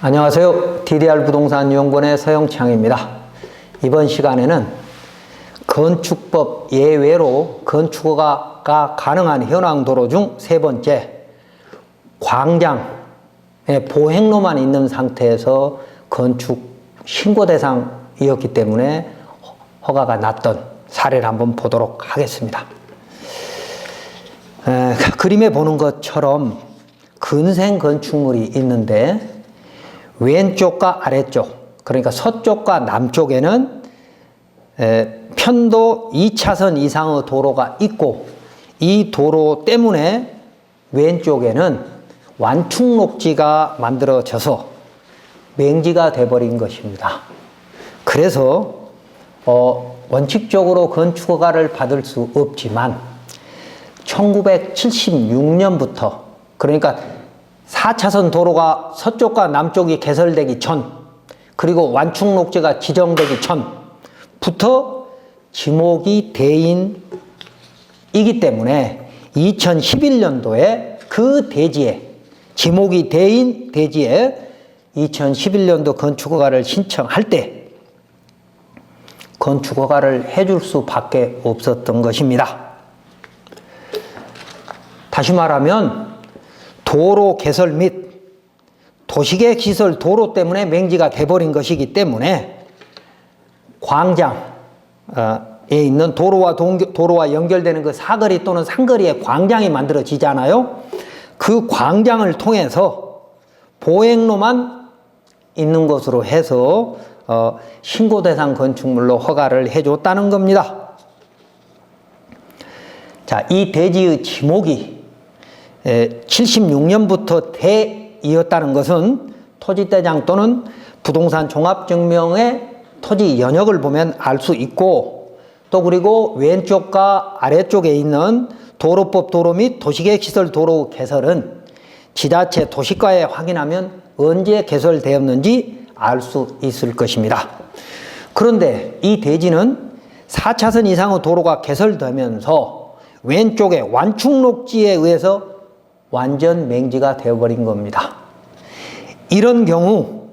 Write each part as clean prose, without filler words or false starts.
안녕하세요. DDR부동산연구원의 서영창입니다. 이번 시간에는 건축법 예외로 건축허가가 가능한 현황도로 중 세 번째, 광장에 보행로만 있는 상태에서 건축 신고 대상이었기 때문에 허가가 났던 사례를 한번 보도록 하겠습니다. 그림에 보는 것처럼 근생 건축물이 있는데 왼쪽과 아래쪽, 그러니까 서쪽과 남쪽에는 편도 2차선 이상의 도로가 있고, 이 도로 때문에 왼쪽에는 완충 녹지가 만들어져서 맹지가 돼버린 것입니다. 그래서 원칙적으로 건축허가를 받을 수 없지만 1976년부터, 그러니까 4차선 도로가 서쪽과 남쪽이 개설되기 전, 그리고 완충 녹지가 지정되기 전부터 지목이 대인이기 때문에 2011년도에 그 대지에, 지목이 대인 대지에 2011년도 건축허가를 신청할 때 건축허가를 해줄 수밖에 없었던 것입니다. 다시 말하면 도로 개설 및 도시계획 시설 도로 때문에 맹지가 돼버린 것이기 때문에 광장에 있는 도로와 연결되는 그 사거리 또는 상거리에 광장이 만들어지잖아요. 그 광장을 통해서 보행로만 있는 것으로 해서 신고 대상 건축물로 허가를 해줬다는 겁니다. 자, 이 대지의 지목이 76년부터 대이었다는 것은 토지대장 또는 부동산 종합증명의 토지 연역을 보면 알 수 있고, 또 그리고 왼쪽과 아래쪽에 있는 도로법 도로 및 도시계획시설 도로 개설은 지자체 도시과에 확인하면 언제 개설되었는지 알 수 있을 것입니다. 그런데 이 대지는 4차선 이상의 도로가 개설되면서 왼쪽에 완충 녹지에 의해서 완전 맹지가 되어버린 겁니다. 이런 경우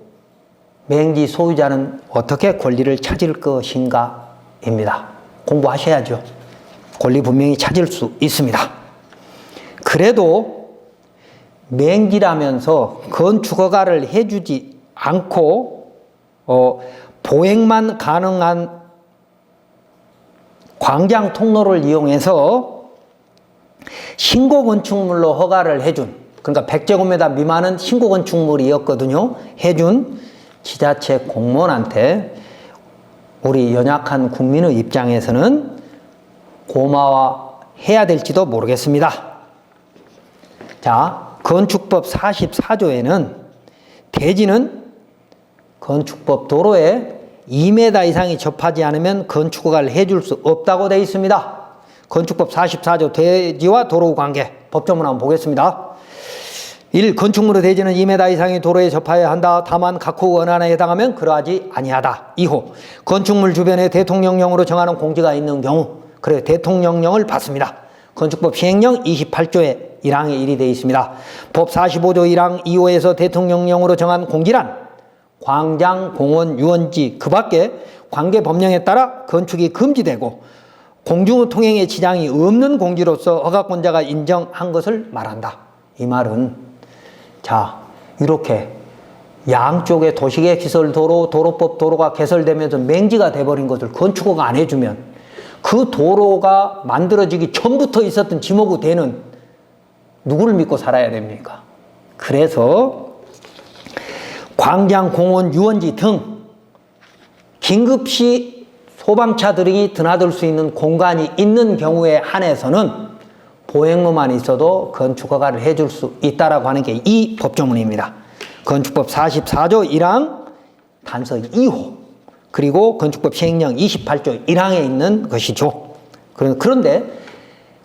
맹지 소유자는 어떻게 권리를 찾을 것인가 입니다. 공부하셔야죠. 권리 분명히 찾을 수 있습니다. 그래도 맹지라면서 건축허가를 해주지 않고 보행만 가능한 광장 통로를 이용해서 신고 건축물로 허가를 해준, 그러니까 100제곱미터 미만은 신고 건축물이었거든요. 해준 지자체 공무원한테 우리 연약한 국민의 입장에서는 고마워해야 될지도 모르겠습니다. 자, 건축법 44조에는 대지는 건축법 도로에 2m 이상이 접하지 않으면 건축허가를 해줄 수 없다고 되어 있습니다. 건축법 44조 대지와 도로 관계 법조문 한번 보겠습니다. 1. 건축물의 대지는 2m 이상의 도로에 접하여야 한다. 다만 각호 원안에 해당하면 그러하지 아니하다. 2호. 건축물 주변에 대통령령으로 정하는 공지가 있는 경우, 그래 대통령령을 받습니다. 건축법 시행령 28조의 1항에 1이 되어 있습니다. 법 45조 1항 2호에서 대통령령으로 정한 공지란 광장, 공원, 유원지 그 밖에 관계 법령에 따라 건축이 금지되고 공중 통행에 지장이 없는 공지로서 허가권자가 인정한 것을 말한다. 이 말은, 자, 이렇게 양쪽에 도시계획 시설 도로, 도로법 도로가 개설되면서 맹지가 돼버린 것을 건축허가 안 해주면 그 도로가 만들어지기 전부터 있었던 지목의 대는 누구를 믿고 살아야 됩니까? 그래서 광장, 공원, 유원지 등 긴급시 소방차들이 드나들 수 있는 공간이 있는 경우에 한해서는 보행로만 있어도 건축허가를 해줄 수 있다라고 하는 게 이 법조문입니다. 건축법 44조 1항 단서 2호, 그리고 건축법 시행령 28조 1항에 있는 것이죠. 그런데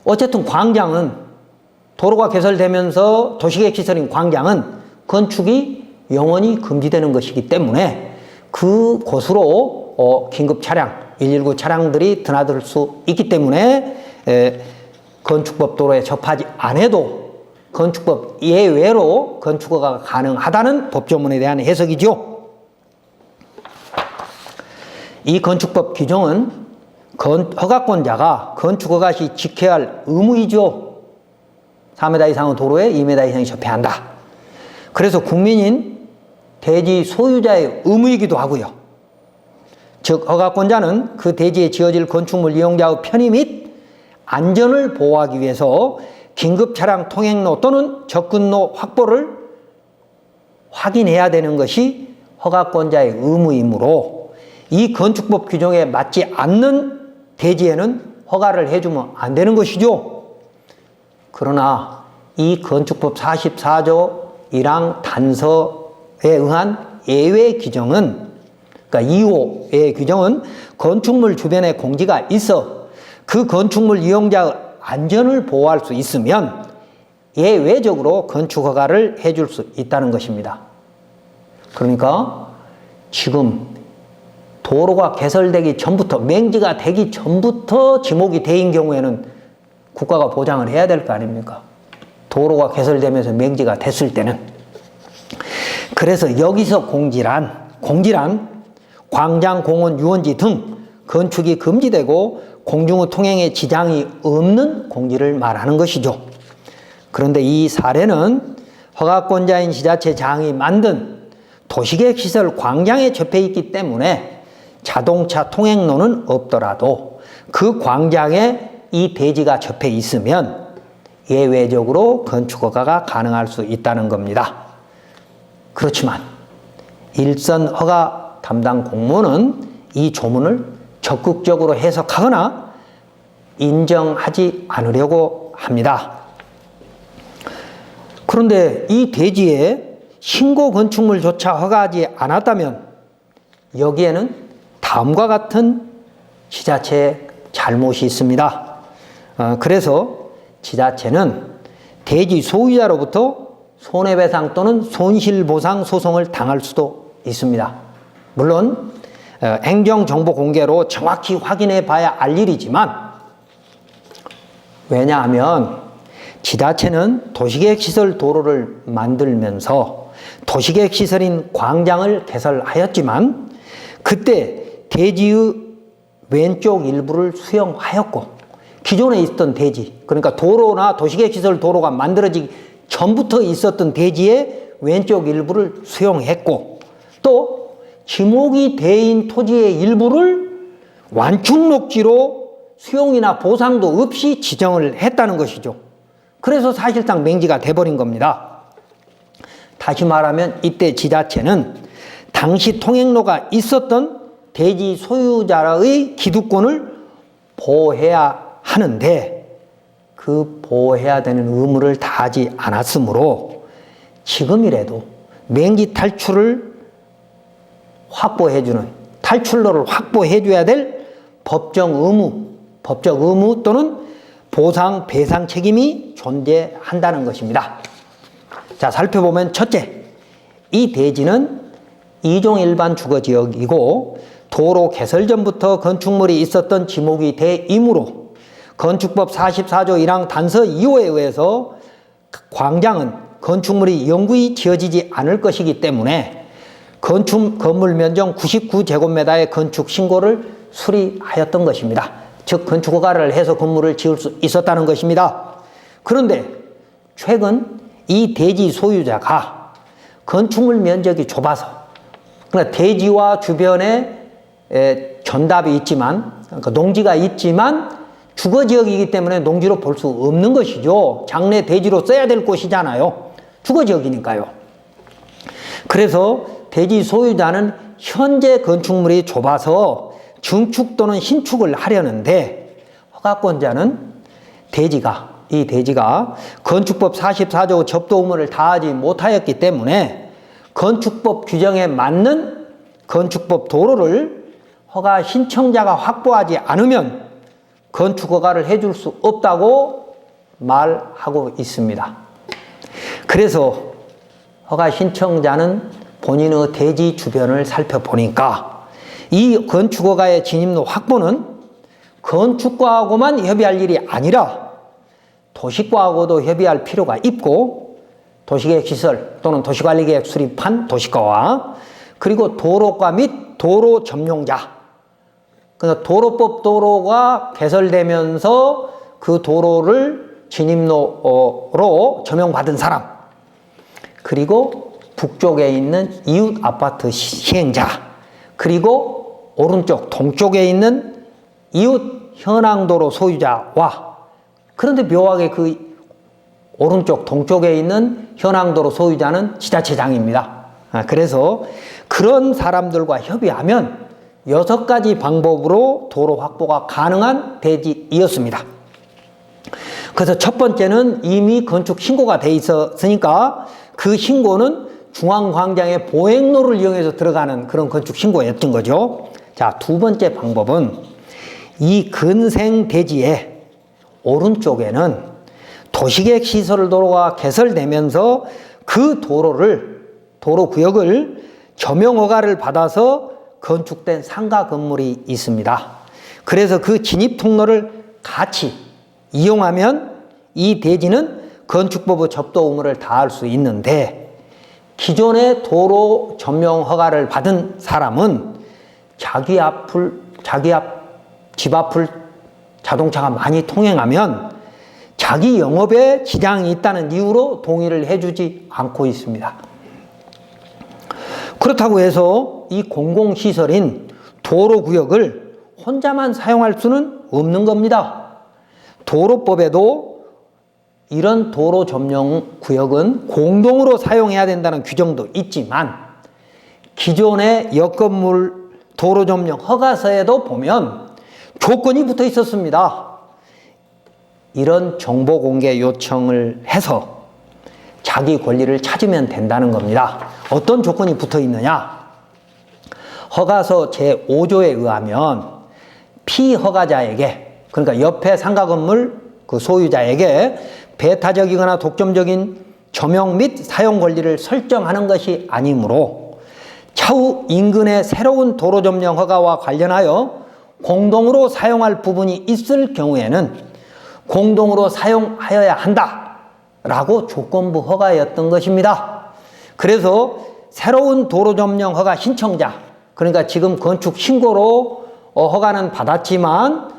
어쨌든 광장은, 도로가 개설되면서 도시계획 시설인 광장은 건축이 영원히 금지되는 것이기 때문에 그곳으로 긴급 차량, 119 차량들이 드나들 수 있기 때문에 건축법 도로에 접하지 않아도 건축법 예외로 건축허가가 가능하다는 법조문에 대한 해석이죠. 이 건축법 규정은 허가권자가 건축허가 시 지켜야 할 의무이죠. 4m 이상의 도로에 2m 이상이 접해야 한다. 그래서 국민인 대지 소유자의 의무이기도 하고요. 즉 허가권자는 그 대지에 지어질 건축물 이용자의 편의 및 안전을 보호하기 위해서 긴급 차량 통행로 또는 접근로 확보를 확인해야 되는 것이 허가권자의 의무이므로 이 건축법 규정에 맞지 않는 대지에는 허가를 해주면 안 되는 것이죠. 그러나 이 건축법 44조 1항 단서에 의한 예외 규정은, 그러니까 2호의 규정은 건축물 주변에 공지가 있어 그 건축물 이용자의 안전을 보호할 수 있으면 예외적으로 건축허가를 해줄 수 있다는 것입니다. 그러니까 지금 도로가 개설되기 전부터, 맹지가 되기 전부터 지목이 돼인 경우에는 국가가 보장을 해야 될 거 아닙니까? 도로가 개설되면서 맹지가 됐을 때는. 그래서 여기서 공지란 광장, 공원, 유원지 등 건축이 금지되고 공중의 통행에 지장이 없는 공지를 말하는 것이죠. 그런데 이 사례는 허가권자인 지자체장이 만든 도시계획시설 광장에 접해 있기 때문에 자동차 통행로는 없더라도 그 광장에 이 대지가 접해 있으면 예외적으로 건축허가가 가능할 수 있다는 겁니다. 그렇지만 일선 허가 담당 공무원은 이 조문을 적극적으로 해석하거나 인정하지 않으려고 합니다. 그런데 이 대지에 신고 건축물조차 허가하지 않았다면 여기에는 다음과 같은 지자체의 잘못이 있습니다. 그래서 지자체는 대지 소유자로부터 손해배상 또는 손실보상 소송을 당할 수도 있습니다. 물론 행정정보 공개로 정확히 확인해 봐야 알 일이지만, 왜냐하면 지자체는 도시계획시설 도로를 만들면서 도시계획시설인 광장을 개설하였지만 그때 대지의 왼쪽 일부를 수용하였고 기존에 있었던 대지, 그러니까 도로나 도시계획시설 도로가 만들어지기 전부터 있었던 대지의 왼쪽 일부를 수용했고 또 지목이 돼인 토지의 일부를 완충녹지로 수용이나 보상도 없이 지정을 했다는 것이죠. 그래서 사실상 맹지가 돼버린 겁니다. 다시 말하면 이때 지자체는 당시 통행로가 있었던 대지 소유자의 기득권을 보호해야 하는데 그 보호해야 되는 의무를 다하지 않았으므로 지금이라도 맹지 탈출을 확보해주는, 탈출로를 확보해줘야 될 법적 의무 또는 보상, 배상 책임이 존재한다는 것입니다. 자, 살펴보면 첫째, 이 대지는 2종 일반 주거지역이고 도로 개설 전부터 건축물이 있었던 지목이 돼이므로 건축법 44조 1항 단서 2호에 의해서 광장은 건축물이 영구히 지어지지 않을 것이기 때문에 건물 면적 99제곱미터의 건축 신고를 수리하였던 것입니다. 즉 건축허가를 해서 건물을 지을 수 있었다는 것입니다. 그런데 최근 이 대지 소유자가 건축물 면적이 좁아서, 그러니까 대지와 주변에 전답이 있지만, 그러니까 농지가 있지만 주거지역이기 때문에 농지로 볼 수 없는 것이죠. 장래 대지로 써야 될 곳이잖아요. 주거지역이니까요. 그래서 대지 소유자는 현재 건축물이 좁아서 증축 또는 신축을 하려는데 허가권자는 이 대지가 건축법 44조 접도 의무를 다하지 못하였기 때문에 건축법 규정에 맞는 건축법 도로를 허가 신청자가 확보하지 않으면 건축허가를 해줄 수 없다고 말하고 있습니다. 그래서 허가 신청자는 본인의 대지 주변을 살펴보니까 이 건축허가의 진입로 확보는 건축과하고만 협의할 일이 아니라 도시과하고도 협의할 필요가 있고, 도시계획시설 또는 도시관리계획 수립한 도시과와, 그리고 도로과 및 도로 점용자, 그래서 도로법 도로가 개설되면서 그 도로를 진입로로 점용받은 사람, 그리고 북쪽에 있는 이웃 아파트 시행자, 그리고 오른쪽 동쪽에 있는 이웃 현황도로 소유자와, 그런데 묘하게 그 오른쪽 동쪽에 있는 현황도로 소유자는 지자체장입니다. 그래서 그런 사람들과 협의하면 6가지 방법으로 도로 확보가 가능한 대지이었습니다. 그래서 첫 번째는 이미 건축 신고가 돼 있었으니까 그 신고는 중앙광장의 보행로를 이용해서 들어가는 그런 건축 신고였던 거죠. 자, 두 번째 방법은 이 근생 대지의 오른쪽에는 도시계획 시설 도로가 개설되면서 그 도로 구역을 점용 허가를 받아서 건축된 상가 건물이 있습니다. 그래서 그 진입 통로를 같이 이용하면 이 대지는 건축법의 접도 의무를 다할 수 있는데, 기존의 도로 점용 허가를 받은 사람은 자기 집 앞을 자동차가 많이 통행하면 자기 영업에 지장이 있다는 이유로 동의를 해주지 않고 있습니다. 그렇다고 해서 이 공공시설인 도로구역을 혼자만 사용할 수는 없는 겁니다. 도로법에도 이런 도로 점용 구역은 공동으로 사용해야 된다는 규정도 있지만, 기존의 역건물 도로 점용 허가서에도 보면 조건이 붙어 있었습니다. 이런 정보 공개 요청을 해서 자기 권리를 찾으면 된다는 겁니다. 어떤 조건이 붙어 있느냐? 허가서 제5조에 의하면 피허가자에게, 그러니까 옆에 상가 건물 그 소유자에게 배타적이거나 독점적인 점용 및 사용 권리를 설정하는 것이 아니므로 차후 인근의 새로운 도로 점용 허가와 관련하여 공동으로 사용할 부분이 있을 경우에는 공동으로 사용하여야 한다라고 조건부 허가였던 것입니다. 그래서 새로운 도로 점용 허가 신청자, 그러니까 지금 건축 신고로 허가는 받았지만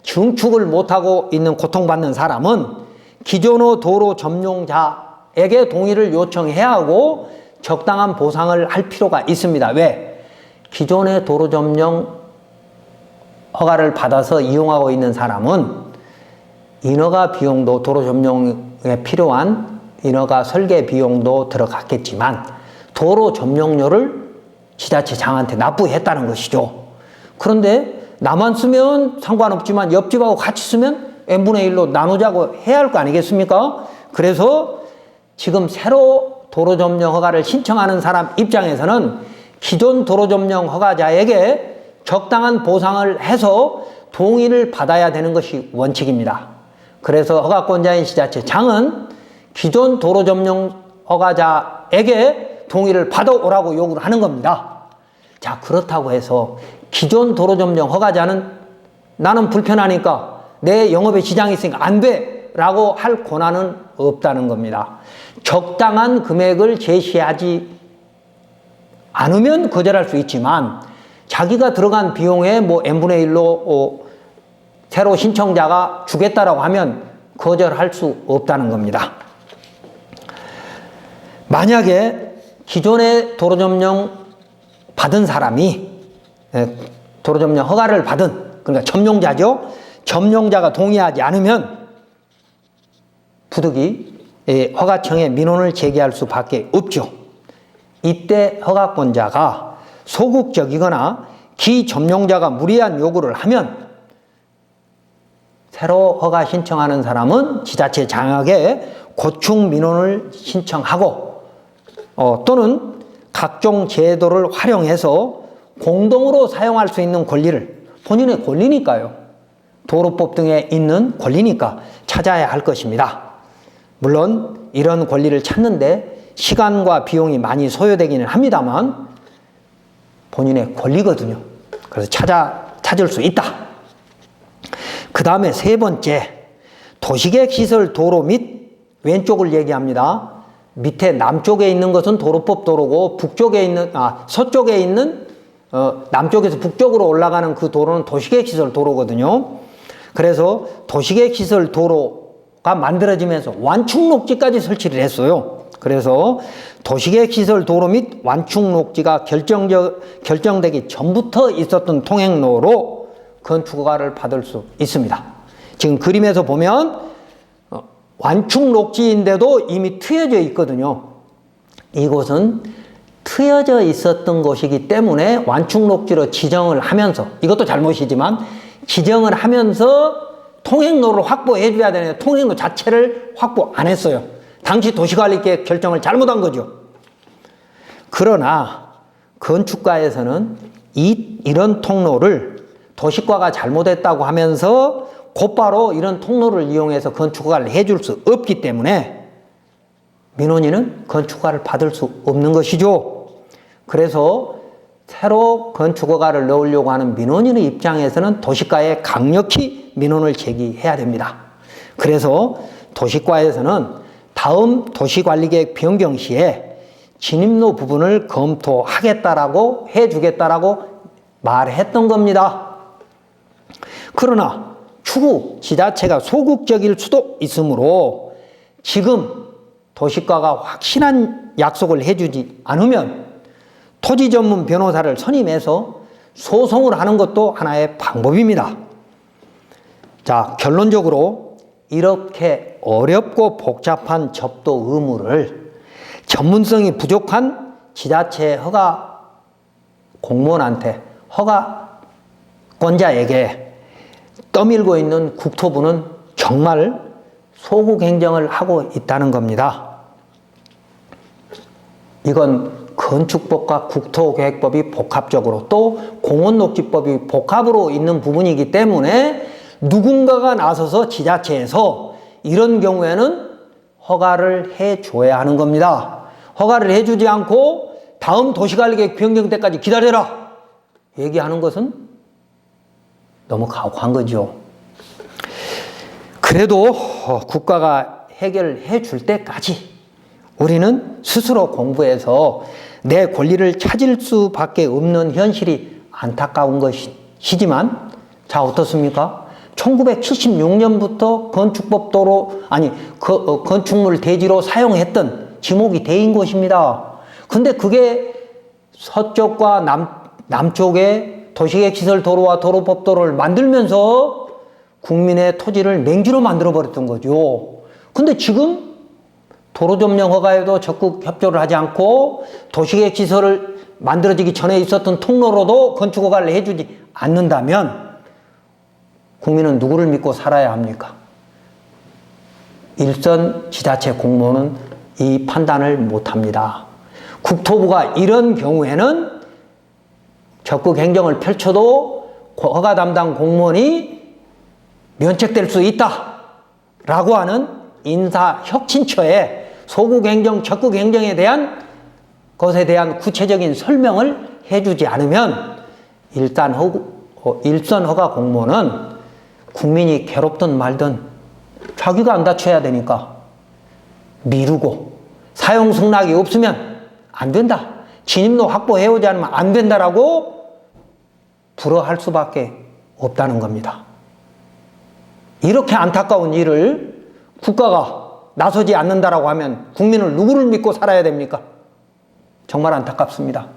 증축을 못하고 있는 고통받는 사람은 기존의 도로 점용자에게 동의를 요청해야 하고 적당한 보상을 할 필요가 있습니다. 왜? 기존의 도로 점용 허가를 받아서 이용하고 있는 사람은 인허가 비용도, 도로 점용에 필요한 인허가 설계 비용도 들어갔겠지만 도로 점용료를 지자체장한테 납부했다는 것이죠. 그런데 나만 쓰면 상관없지만 옆집하고 같이 쓰면 n분의 1로 나누자고 해야 할 거 아니겠습니까? 그래서 지금 새로 도로 점용 허가를 신청하는 사람 입장에서는 기존 도로 점용 허가자에게 적당한 보상을 해서 동의를 받아야 되는 것이 원칙입니다. 그래서 허가권자인 지자체장은 기존 도로 점용 허가자에게 동의를 받아오라고 요구를 하는 겁니다. 자, 그렇다고 해서 기존 도로 점용 허가자는 나는 불편하니까 내 영업에 지장이 있으니까 안 돼 라고 할 권한은 없다는 겁니다. 적당한 금액을 제시하지 않으면 거절할 수 있지만 자기가 들어간 비용에 뭐 n분의 1로 새로 신청자가 주겠다라고 하면 거절할 수 없다는 겁니다. 만약에 기존에 도로 점용 받은 사람이 도로 점용 허가를 받은, 그러니까 점용자죠. 점용자가 동의하지 않으면 부득이 허가청에 민원을 제기할 수밖에 없죠. 이때 허가권자가 소극적이거나 기점용자가 무리한 요구를 하면 새로 허가 신청하는 사람은 지자체장에게 고충 민원을 신청하고 또는 각종 제도를 활용해서 공동으로 사용할 수 있는 권리를, 본인의 권리니까요. 도로법 등에 있는 권리니까 찾아야 할 것입니다. 물론 이런 권리를 찾는데 시간과 비용이 많이 소요되기는 합니다만 본인의 권리거든요. 그래서 찾을 수 있다. 그 다음에 세 번째, 도시계획 시설 도로 및 왼쪽을 얘기합니다. 밑에 남쪽에 있는 것은 도로법 도로고 북쪽에 있는 서쪽에 있는 남쪽에서 북쪽으로 올라가는 그 도로는 도시계획 시설 도로거든요. 그래서 도시계획 시설 도로가 만들어지면서 완충록지까지 설치를 했어요. 그래서 도시계획 시설 도로 및 완충록지가 결정되기 전부터 있었던 통행로로 건축허가를 받을 수 있습니다. 지금 그림에서 보면 완충록지인데도 이미 트여져 있거든요. 이곳은 트여져 있었던 곳이기 때문에 완충록지로 지정을 하면서, 이것도 잘못이지만 지정을 하면서 통행로를 확보해 줘야 되는데 통행로 자체를 확보 안 했어요. 당시 도시관리계획 결정을 잘못한 거죠. 그러나 건축가에서는 이런 통로를 도시과가 잘못했다고 하면서 곧바로 이런 통로를 이용해서 건축허가를 해줄 수 없기 때문에 민원인은 건축허가를 받을 수 없는 것이죠. 그래서 새로 건축허가를 넣으려고 하는 민원인의 입장에서는 도시과에 강력히 민원을 제기해야 됩니다. 그래서 도시과에서는 다음 도시관리계획 변경 시에 진입로 부분을 검토하겠다라고 해주겠다라고 말했던 겁니다. 그러나 추후 지자체가 소극적일 수도 있으므로 지금 도시과가 확실한 약속을 해주지 않으면 토지 전문 변호사를 선임해서 소송을 하는 것도 하나의 방법입니다. 자, 결론적으로 이렇게 어렵고 복잡한 접도 의무를 전문성이 부족한 지자체 허가 공무원한테, 허가권자에게 떠밀고 있는 국토부는 정말 소극 행정을 하고 있다는 겁니다. 이건 건축법과 국토계획법이 복합적으로 또 공원녹지법이 복합으로 있는 부분이기 때문에 누군가가 나서서 지자체에서 이런 경우에는 허가를 해줘야 하는 겁니다. 허가를 해주지 않고 다음 도시관리계획 변경 때까지 기다려라 얘기하는 것은 너무 가혹한 거죠. 그래도 국가가 해결해 줄 때까지 우리는 스스로 공부해서 내 권리를 찾을 수밖에 없는 현실이 안타까운 것이지만, 자, 어떻습니까? 1976년부터 건축법 도로, 건축물 대지로 사용했던 지목이 돼인 곳입니다. 근데 그게 서쪽과 남쪽에 도시계획 시설 도로와 도로법 도로를 만들면서 국민의 토지를 맹지로 만들어버렸던 거죠. 근데 지금 도로 점령 허가에도 적극 협조를 하지 않고 도시계획 시설을 만들어지기 전에 있었던 통로로도 건축 허가를 해주지 않는다면 국민은 누구를 믿고 살아야 합니까? 일선 지자체 공무원은 이 판단을 못합니다. 국토부가 이런 경우에는 적극 행정을 펼쳐도 허가 담당 공무원이 면책될 수 있다라고 하는 인사혁신처에 소극 행정, 적극 행정에 대한 것에 대한 구체적인 설명을 해주지 않으면 일선 허가 공무원은 국민이 괴롭든 말든 자기가 안 다쳐야 되니까 미루고 사용 승낙이 없으면 안 된다. 진입로 확보해오지 않으면 안 된다라고 불허할 수밖에 없다는 겁니다. 이렇게 안타까운 일을 국가가 나서지 않는다라고 하면 국민을 누구를 믿고 살아야 됩니까? 정말 안타깝습니다.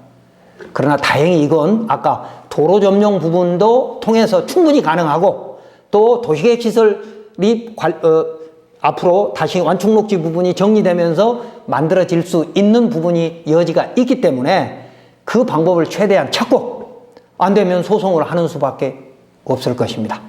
그러나 다행히 이건 아까 도로 점령 부분도 통해서 충분히 가능하고 또 도시계획 시설이 앞으로 다시 완충록지 부분이 정리되면서 만들어질 수 있는 부분이 여지가 있기 때문에 그 방법을 최대한 찾고 안 되면 소송을 하는 수밖에 없을 것입니다.